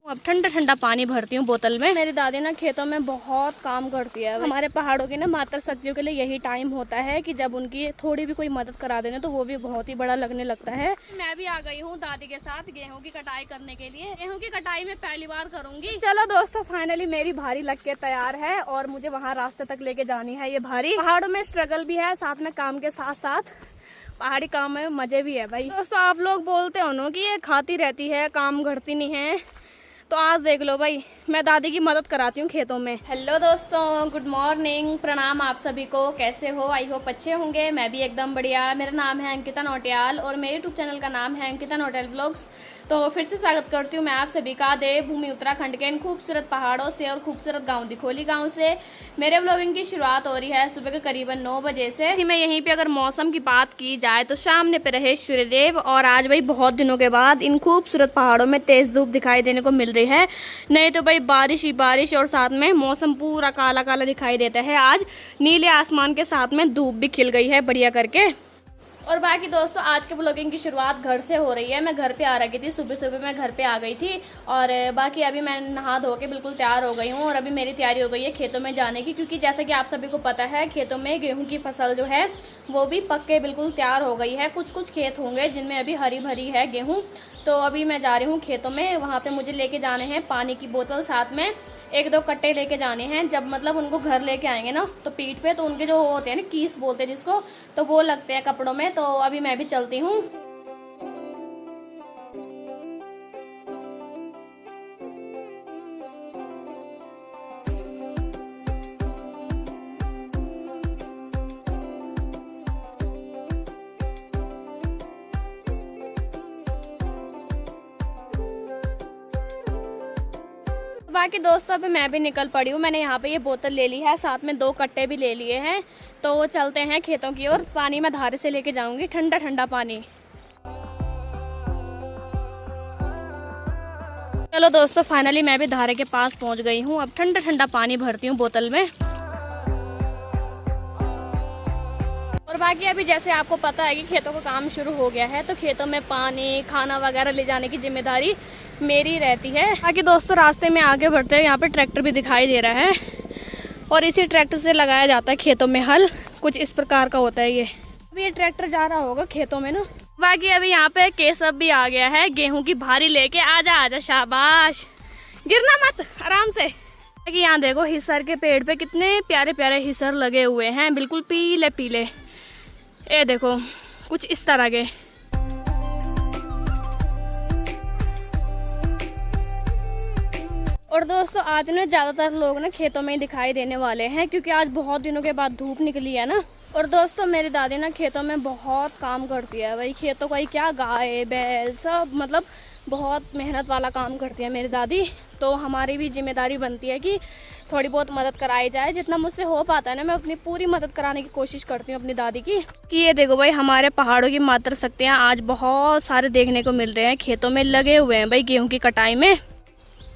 अब ठंडा ठंडा पानी भरती हूँ बोतल में। मेरी दादी ना खेतों में बहुत काम करती है। हमारे पहाड़ों की ना मातृ शक्तियों के लिए यही टाइम होता है कि जब उनकी थोड़ी भी कोई मदद करा देना तो वो भी बहुत ही बड़ा लगने लगता है। मैं भी आ गई हूँ दादी के साथ गेहूँ की कटाई करने के लिए। गेहूँ की कटाई में पहली बार करूंगी। चलो दोस्तों, फाइनली मेरी भारी लग के तैयार है और मुझे वहाँ रास्ते तक लेके जानी है। ये भारी पहाड़ों में स्ट्रगल भी है, साथ में काम के साथ साथ पहाड़ी काम में मजे भी है भाई। दोस्तों आप लोग बोलते हो ना कि ये खाती रहती है, काम करती नहीं है, तो आज देख लो भाई, मैं दादी की मदद कराती हूँ खेतों में। हेलो दोस्तों, गुड मॉर्निंग, प्रणाम आप सभी को। कैसे हो? आई होप अच्छे होंगे। मैं भी एकदम बढ़िया। मेरा नाम है अंकिता नौटियाल और मेरे यूट्यूब चैनल का नाम है अंकिता नौटियाल व्लॉग्स। तो फिर से स्वागत करती हूँ मैं आप सभी का देवभूमि उत्तराखंड के इन खूबसूरत पहाड़ों से और खूबसूरत गांव दिखोली गांव से। मेरे व्लॉगिंग की शुरुआत हो रही है सुबह के करीबन 9 बजे से। मैं यहीं पे अगर मौसम की बात की जाए तो सामने पे रहे सूर्यदेव, और आज भाई बहुत दिनों के बाद इन खूबसूरत पहाड़ों में तेज धूप दिखाई देने को मिल रही है। नहीं तो भाई बारिश ही बारिश, और साथ में मौसम पूरा काला काला दिखाई देता है। आज नीले आसमान के साथ में धूप भी खिल गई है बढ़िया करके। और बाकी दोस्तों आज के ब्लॉगिंग की शुरुआत घर से हो रही है। मैं घर पे आ रखी थी, सुबह सुबह मैं घर पे आ गई थी और बाकी अभी मैं नहा धो के बिल्कुल तैयार हो गई हूँ और अभी मेरी तैयारी हो गई है खेतों में जाने की, क्योंकि जैसा कि आप सभी को पता है खेतों में गेहूं की फसल जो है वो भी पक के बिल्कुल तैयार हो गई है। कुछ कुछ खेत होंगे जिनमें अभी हरी भरी है गेहूँ। तो अभी मैं जा रही हूँ खेतों में, वहाँ पर मुझे लेके जाने हैं पानी की बोतल, साथ में 1-2 कट्टे लेके जाने हैं। जब मतलब उनको घर लेके आएंगे ना तो पीठ पे तो उनके जो होते हैं ना कीस बोलते हैं जिसको, तो वो लगते हैं कपड़ों में। तो अभी मैं भी चलती हूँ। बाकी दोस्तों अभी मैं भी निकल पड़ी हूँ। मैंने यहाँ पे ये बोतल ले ली है, साथ में 2 कट्टे भी ले लिए हैं। तो चलते हैं खेतों की ओर। पानी मैं धारे से लेके जाऊंगी, ठंडा ठंडा पानी। चलो दोस्तों, फाइनली मैं भी धारे के पास पहुँच गई हूँ। अब ठंडा ठंडा पानी भरती हूँ बोतल में। और बाकी अभी जैसे आपको पता है कि खेतों का काम शुरू हो गया है, तो खेतों में पानी खाना वगैरह ले जाने की जिम्मेदारी मेरी रहती है। बाकी दोस्तों रास्ते में आगे बढ़ते हैं, यहाँ पे ट्रैक्टर भी दिखाई दे रहा है और इसी ट्रैक्टर से लगाया जाता है खेतों में हल। कुछ इस प्रकार का होता है ये। अभी ये ट्रैक्टर जा रहा होगा खेतों में ना। बाकी अभी यहाँ पे केसव भी आ गया है गेहूं की भारी लेके। आजा आजा, शाबाश, गिरना मत, आराम से। कि यहाँ देखो हिसर के पेड़ पे कितने प्यारे प्यारे हिसर लगे हुए हैं, बिल्कुल पीले पीले। ये देखो कुछ इस तरह के। और दोस्तों आज ना ज़्यादातर लोग ना खेतों में ही दिखाई देने वाले हैं, क्योंकि आज बहुत दिनों के बाद धूप निकली है ना। और दोस्तों मेरी दादी ना खेतों में बहुत काम करती है भाई। खेतों का ही क्या, गाय बैल सब, मतलब बहुत मेहनत वाला काम करती है मेरी दादी। तो हमारी भी जिम्मेदारी बनती है कि थोड़ी बहुत मदद कराई जाए। जितना मुझसे हो पाता है ना मैं अपनी पूरी मदद कराने की कोशिश करती हूँ अपनी दादी की। कि ये देखो भाई हमारे पहाड़ों की मातृ शक्तियाँ आज बहुत सारे देखने को मिल रहे हैं, खेतों में लगे हुए हैं भाई गेहूँ की कटाई में।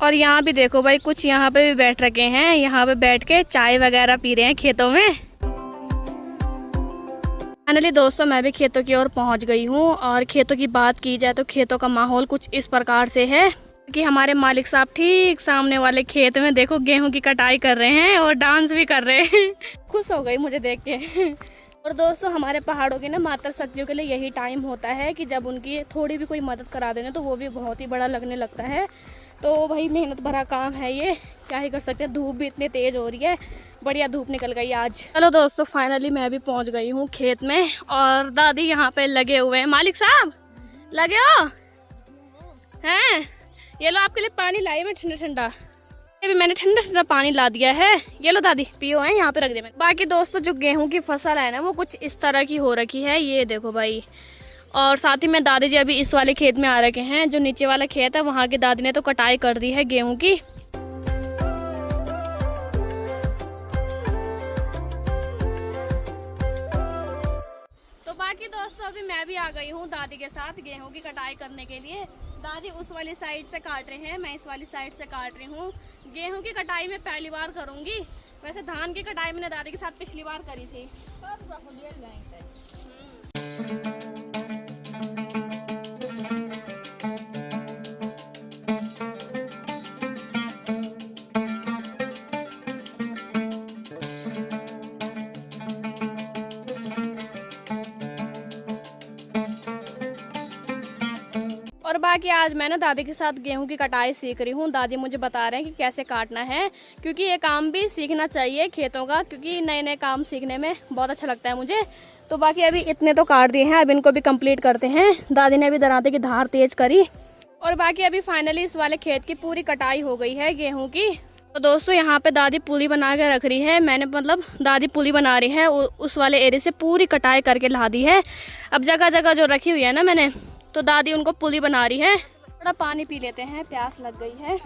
और यहाँ भी देखो भाई कुछ यहाँ पे भी बैठ रखे हैं, यहाँ पे बैठ के चाय वगैरह पी रहे हैं खेतों में। फाइनली दोस्तों मैं भी खेतों की ओर पहुँच गई हूँ। और खेतों की बात की जाए तो खेतों का माहौल कुछ इस प्रकार से है कि हमारे मालिक साहब ठीक सामने वाले खेत में देखो गेहूं की कटाई कर रहे हैं और डांस भी कर रहे हैं। खुश हो गई मुझे देख के। और दोस्तों हमारे पहाड़ों की ना मातृ शक्तियों के लिए यही टाइम होता है कि जब उनकी थोड़ी भी कोई मदद करा देना तो वो भी बहुत ही बड़ा लगने लगता है। तो भाई मेहनत भरा काम है ये, क्या ही कर सकते हैं। धूप भी इतनी तेज हो रही है, बढ़िया धूप निकल गई आज। चलो दोस्तों फाइनली मैं भी पहुंच गई हूँ खेत में और दादी यहाँ पे लगे हुए हैं। मालिक साहब लगे हो हैं? ये लो आपके लिए पानी लाई मैं ठंडा ठंडा। ये भी मैंने ठंडा ठंडा पानी ला दिया है, ये लो दादी पियो। है यहाँ पे रख दे मैंने। बाकी दोस्तों जो गेहूं की फसल है ना वो कुछ इस तरह की हो रखी है, ये देखो भाई। और साथ ही में दादी जी अभी इस वाले खेत में आ रखे हैं, जो नीचे वाला खेत है वहाँ की दादी ने तो कटाई कर दी है गेहूं की। तो बाकी दोस्तों अभी मैं भी आ गई हूँ दादी के साथ गेहूं की कटाई करने के लिए। दादी उस वाली साइड से काट रहे हैं, मैं इस वाली साइड से काट रही हूँ। गेहूं की कटाई में पहली बार करूंगी। वैसे धान की कटाई मैंने दादी के साथ पिछली बार करी थी। और बाकी आज मैं ना दादी के साथ गेहूं की कटाई सीख रही हूँ। दादी मुझे बता रहे हैं कि कैसे काटना है, क्योंकि ये काम भी सीखना चाहिए खेतों का, क्योंकि नए नए काम सीखने में बहुत अच्छा लगता है मुझे। तो बाकी अभी इतने तो काट दिए हैं, अब इनको भी कंप्लीट करते हैं। दादी ने अभी दराते की धार तेज करी और बाकी अभी फाइनली इस वाले खेत की पूरी कटाई हो गई है गेहूं की। तो दोस्तों यहाँ पे दादी पुली बना के रख रही है। मैंने मतलब दादी पुली बना रही है, उस वाले एरिया से पूरी कटाई करके ला दी है। अब जगह जगह जो रखी हुई है ना मैंने, तो दादी उनको पुली बना रही है। थोड़ा पानी पी लेते हैं, प्यास लग गई है।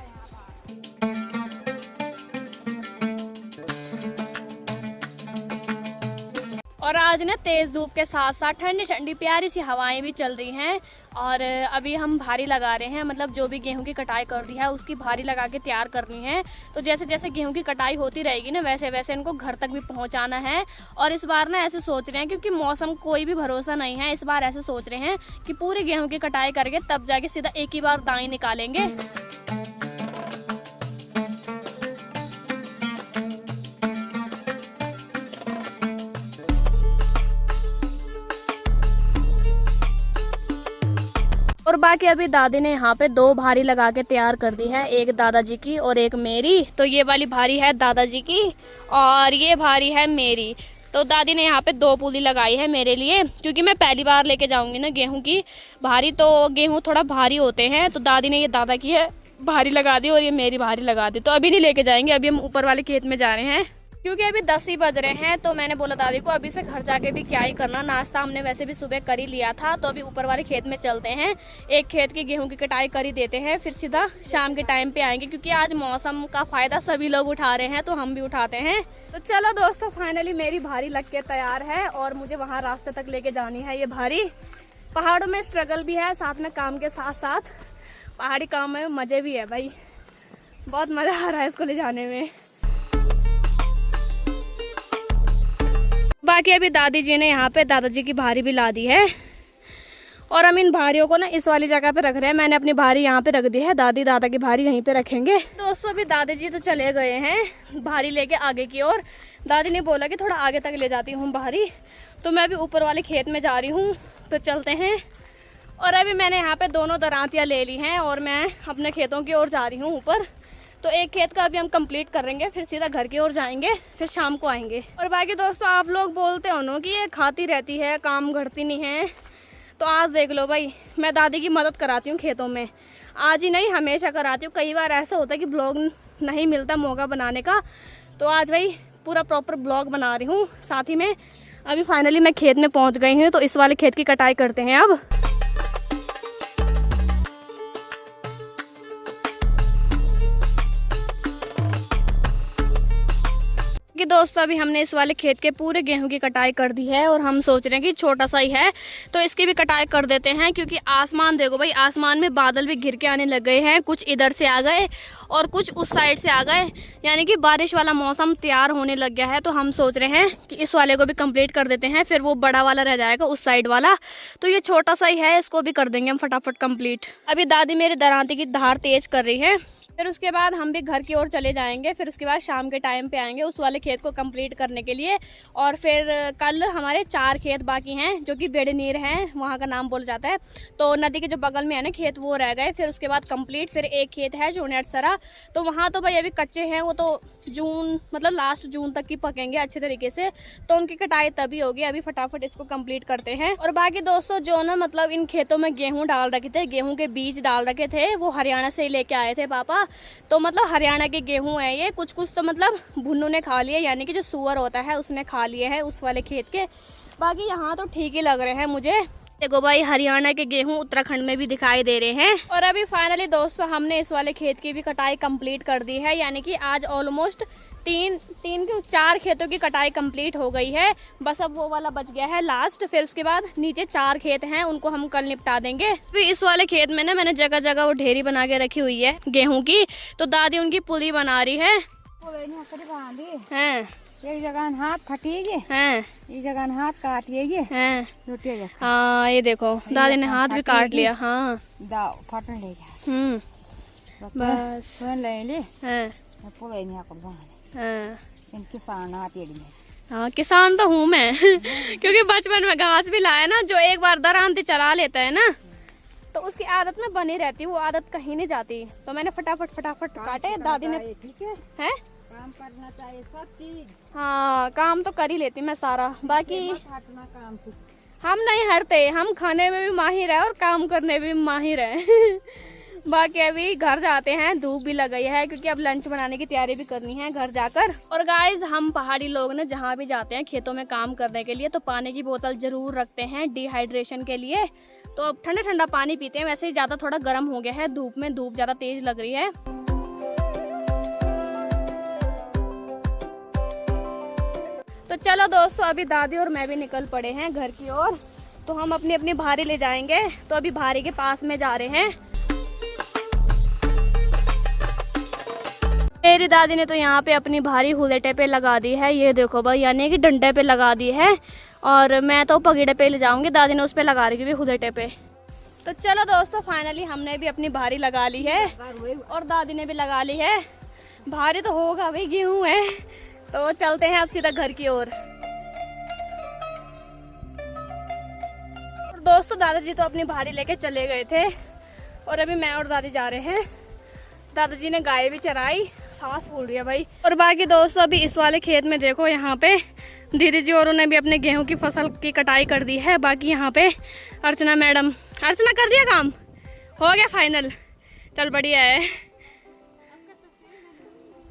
और आज ना तेज़ धूप के साथ साथ ठंडी ठंडी प्यारी सी हवाएं भी चल रही हैं। और अभी हम भारी लगा रहे हैं, मतलब जो भी गेहूं की कटाई कर दी है उसकी भारी लगा के तैयार करनी है। तो जैसे जैसे गेहूं की कटाई होती रहेगी ना, वैसे वैसे इनको घर तक भी पहुंचाना है। और इस बार ना ऐसे सोच रहे हैं, क्योंकि मौसम कोई भी भरोसा नहीं है, इस बार ऐसे सोच रहे हैं कि पूरे गेहूँ की कटाई करके तब जाके सीधा एक ही बार दाएँ निकालेंगे। और बाकी अभी दादी ने यहाँ पे 2 भारी लगा के तैयार कर दी है, एक दादाजी की और एक मेरी। तो ये वाली भारी है दादाजी की और ये भारी है मेरी। तो दादी ने यहाँ पे 2 पुली लगाई है मेरे लिए, क्योंकि मैं पहली बार लेके जाऊंगी ना गेहूं की भारी, तो गेहूं थोड़ा भारी होते हैं। तो दादी ने ये दादा की है भारी लगा दी और ये मेरी भारी लगा दी। तो अभी नहीं लेके जाएंगे, अभी हम ऊपर वाले खेत में जा रहे हैं, क्योंकि अभी 10 ही बज रहे हैं। तो मैंने बोला दादी को अभी से घर जाके भी क्या ही करना, नाश्ता हमने वैसे भी सुबह कर ही लिया था। तो अभी ऊपर वाले खेत में चलते हैं, एक खेत की गेहूं की कटाई कर ही देते हैं, फिर सीधा शाम के टाइम पे आएंगे, क्योंकि आज मौसम का फायदा सभी लोग उठा रहे हैं तो हम भी उठाते हैं। तो चलो दोस्तों, फाइनली मेरी भारी लग के तैयार है और मुझे वहाँ रास्ते तक लेके जानी है ये भारी। पहाड़ों में स्ट्रगल भी है, साथ में काम के साथ साथ पहाड़ी काम में मजे भी है भाई, बहुत मजा आ रहा है इसको ले जाने में। बाकी अभी दादी जी ने यहाँ पे दादाजी की भारी भी ला दी है और हम इन भारियों को ना इस वाली जगह पे रख रहे हैं। मैंने अपनी भारी यहाँ पे रख दी है, दादी दादा की भारी यहीं पे रखेंगे। दोस्तों अभी दादी जी तो चले गए हैं भारी लेके आगे की ओर। दादी ने बोला कि थोड़ा आगे तक ले जाती हूँ भारी, तो मैं अभी ऊपर वाले खेत में जा रही हूँ। तो चलते हैं। और अभी मैंने यहाँ पे दोनों दरांतियाँ ले ली हैं और मैं अपने खेतों की ओर जा रही हूँ ऊपर। तो एक खेत का अभी हम कंप्लीट करेंगे, फिर सीधा घर की ओर जाएंगे, फिर शाम को आएंगे। और बाकी दोस्तों आप लोग बोलते हो ना कि ये खाती रहती है, काम करती नहीं है, तो आज देख लो भाई, मैं दादी की मदद कराती हूँ खेतों में। आज ही नहीं, हमेशा कराती हूँ। कई बार ऐसा होता है कि ब्लॉग नहीं मिलता मौका बनाने का, तो आज भाई पूरा प्रॉपर ब्लॉग बना रही हूँ। साथ ही में अभी फाइनली मैं खेत में पहुँच गई हूँ, तो इस वाले खेत की कटाई करते हैं अब। कि दोस्तों अभी हमने इस वाले खेत के पूरे गेहूं की कटाई कर दी है और हम सोच रहे हैं कि छोटा सा ही है तो इसकी भी कटाई कर देते हैं, क्योंकि आसमान देखो भाई, आसमान में बादल भी घिर के आने लग गए हैं। कुछ इधर से आ गए और कुछ उस साइड से आ गए, यानी कि बारिश वाला मौसम तैयार होने लग गया है। तो हम सोच रहे हैं कि इस वाले को भी कंप्लीट कर देते हैं, फिर वो बड़ा वाला रह जाएगा उस साइड वाला। तो ये छोटा सा ही है, इसको भी कर देंगे हम फटाफट कंप्लीट। अभी दादी मेरी दरांती की धार तेज कर रही है, फिर उसके बाद हम भी घर की ओर चले जाएंगे। फिर उसके बाद शाम के टाइम पे आएंगे उस वाले खेत को कंप्लीट करने के लिए। और फिर कल हमारे 4 खेत बाकी हैं, जो कि बेड़नीर हैं, वहाँ का नाम बोला जाता है। तो नदी के जो बगल में है ना खेत, वो रह गए। फिर उसके बाद कंप्लीट फिर एक खेत है जो नेटसरा, तो वहाँ तो भाई अभी कच्चे हैं, वो तो जून मतलब लास्ट जून तक की पकेंगे अच्छे तरीके से, तो उनकी कटाई तभी होगी। अभी फटाफट इसको कंप्लीट करते हैं। और बाकी दोस्तों जो ना मतलब इन खेतों में गेहूं डाल रखे थे, गेहूं के बीज डाल रखे थे, वो हरियाणा से ही लेके आए थे पापा। तो मतलब हरियाणा के गेहूं है ये। कुछ कुछ तो मतलब भुन्नू ने खा लिए, यानी कि जो सुअर होता है उसने खा लिए हैं उस वाले खेत के। बाकी यहाँ तो ठीक ही लग रहे हैं मुझे। देखो भाई, हरियाणा के गेहूं उत्तराखंड में भी दिखाई दे रहे हैं। और अभी फाइनली दोस्तों हमने इस वाले खेत की भी कटाई कंप्लीट कर दी है, यानी कि आज ऑलमोस्ट 4 खेतों की कटाई कंप्लीट हो गई है। बस अब वो वाला बच गया है लास्ट। फिर उसके बाद नीचे 4 खेत हैं, उनको हम कल निपटा देंगे। फिर इस वाले खेत में ना मैंने जगह जगह वो ढेरी बना के रखी हुई है गेहूं की, तो दादी उनकी पुली बना रही है। एक जगह हाथ फटेगी, एक जगह हाथ काटिएगी। हाँ ये देखो दादी ने हाथ भी काट लिया। हाँ फटने ले जा बस ले ले। हाँ किसान तो हूँ मैं क्योंकि बचपन में घास भी लाया ना, जो एक बार दरांती चला लेता है ना तो उसकी आदत ना बनी रहती, वो आदत कहीं नहीं जाती। तो मैंने फटाफट फटाफट काटे। दादी ने ठीक है, हैं काम करना चाहिए सब चीज। हाँ, काम तो कर ही लेती मैं सारा, बाकी हटना काम से। हम नहीं हटते, हम खाने में भी माहिर है और काम करने में भी माहिर है। बाकी अभी घर जाते हैं, धूप भी लग गई है क्योंकि अब लंच बनाने की तैयारी भी करनी है घर जाकर। और गाइस, हम पहाड़ी लोग ना जहाँ भी जाते हैं खेतों में काम करने के लिए तो पानी की बोतल जरूर रखते हैं डिहाइड्रेशन के लिए। तो अब ठंडा ठंडा पानी पीते हैं। वैसे ही ज़्यादा थोड़ा गर्म हो गया है धूप में, धूप ज़्यादा तेज लग रही है। तो चलो दोस्तों, अभी दादी और मैं भी निकल पड़े हैं घर की ओर। तो हम अपनी अपनी भारी ले जाएंगे। तो अभी भारी के पास में जा रहे हैं। मेरी दादी ने तो यहाँ पे अपनी भारी हुलेटे पे लगा दी है, ये देखो भाई, यानी कि डंडे पे लगा दी है। और मैं तो पगीड़े पे ले जाऊंगी, दादी ने उस पे लगा रही है हुलेटे पे। तो चलो दोस्तों, फाइनली हमने भी अपनी भारी लगा ली है और दादी ने भी लगा ली है। भारी तो होगा भाई, गेहूं है। तो चलते हैं अब सीधा घर की ओर। दोस्तों, दादाजी तो अपनी भारी लेके चले गए थे और अभी मैं और दादी जा रहे हैं। दादाजी ने गाय भी चराई, सांस फूल रही है भाई। और बाकी दोस्तों, अभी इस वाले खेत में देखो, यहाँ पे दीदी जी और उन्होंने भी अपने गेहूं की फसल की कटाई कर दी है। बाकी यहाँ पे अर्चना मैडम, अर्चना कर दिया काम, हो गया फाइनल। चल बढ़िया है।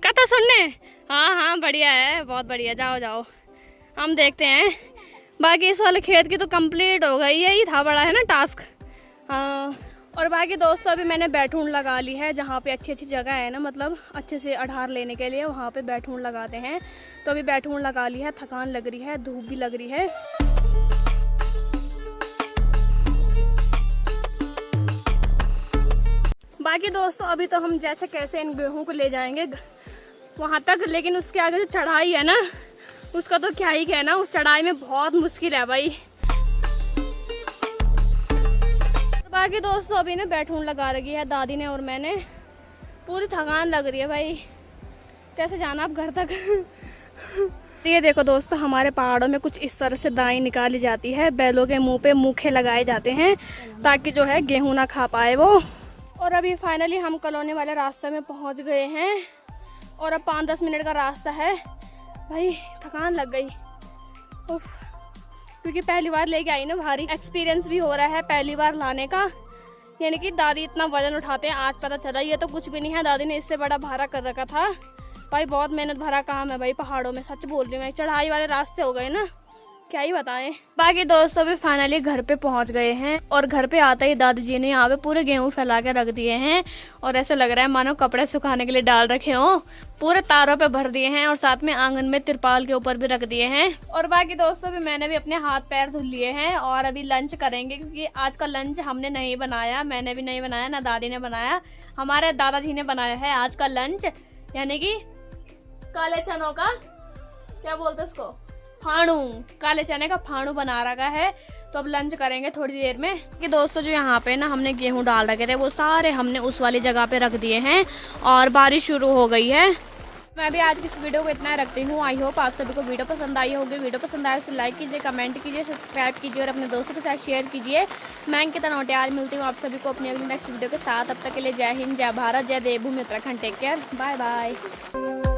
कथा सुनने, हाँ हाँ बढ़िया है, बहुत बढ़िया। जाओ जाओ, हम देखते हैं। बाकी इस वाले खेत की तो कंप्लीट हो गई है, ये था बड़ा है ना टास्क। हाँ, और बाकी दोस्तों, अभी मैंने बैठून लगा ली है। जहाँ पे अच्छी अच्छी जगह है ना, मतलब अच्छे से अढ़ार लेने के लिए, वहाँ पे बैठून लगाते हैं। तो अभी बैठून लगा ली है। थकान लग रही है, धूप भी लग रही है। बाकी दोस्तों, अभी तो हम जैसे कैसे इन गेहूं को ले जाएंगे वहाँ तक, लेकिन उसके आगे जो चढ़ाई है ना, उसका तो क्या ही कहना। उस चढ़ाई में बहुत मुश्किल है भाई। बाकी दोस्तों, अभी ना बैठून लगा रखी है दादी ने और मैंने। पूरी थकान लग रही है भाई, कैसे जाना अब घर तक। ये देखो दोस्तों, हमारे पहाड़ों में कुछ इस तरह से दाई निकाली जाती है। बैलों के मुंह पे मूखे लगाए जाते हैं ताकि जो है गेहूं ना खा पाए वो। और अभी फाइनली हम कॉलोनी वाले रास्ते में पहुंच गए हैं और अब 5-10 मिनट का रास्ता है भाई। थकान लग गई उफ, क्योंकि पहली बार लेके आई ना भारी। एक्सपीरियंस भी हो रहा है पहली बार लाने का, यानी कि दादी इतना वजन उठाते हैं आज पता चला। ये तो कुछ भी नहीं है, दादी ने इससे बड़ा भारा कर रखा था भाई। बहुत मेहनत भरा काम है भाई पहाड़ों में, सच बोल रही हूँ मैं। चढ़ाई वाले रास्ते हो गए ना, क्या ही बताएं। बाकी दोस्तों, भी फाइनली घर पे पहुंच गए हैं और घर पे आते ही दादी जी ने यहाँ पे पूरे गेहूं फैला के रख दिए हैं और ऐसे लग रहा है मानो कपड़े सुखाने के लिए डाल रखे हों। पूरे तारों पे भर दिए हैं और साथ में आंगन में तिरपाल के ऊपर भी रख दिए हैं। और बाकी दोस्तों, भी मैंने भी अपने हाथ पैर धुल लिए हैं और अभी लंच करेंगे, क्योंकि आज का लंच हमने नहीं बनाया, मैंने भी नहीं बनाया, ना दादी ने बनाया। हमारे दादाजी ने बनाया है आज का लंच, यानी कि काले चनों का, क्या बोलते उसको, फाणू, काले चने का फाणू बना रखा है। तो अब लंच करेंगे थोड़ी देर में। कि दोस्तों, जो यहाँ पे ना हमने गेहूं डाल रखे थे वो सारे हमने उस वाली जगह पे रख दिए हैं और बारिश शुरू हो गई है। मैं भी आज की इस वीडियो को इतना रखती हूँ। आई होप आप सभी को वीडियो पसंद आई होगी। वीडियो पसंद आए तो लाइक कीजिए, कमेंट कीजिए, सब्सक्राइब कीजिए और अपने दोस्तों के साथ शेयर कीजिए। मैं अंकिता नौटियाल मिलती हूँ आप सभी को अपनी अगली नेक्स्ट वीडियो के साथ। अब तक के लिए जय हिंद, जय भारत, जय Devbhoomi Uttarakhand. Take care, bye bye.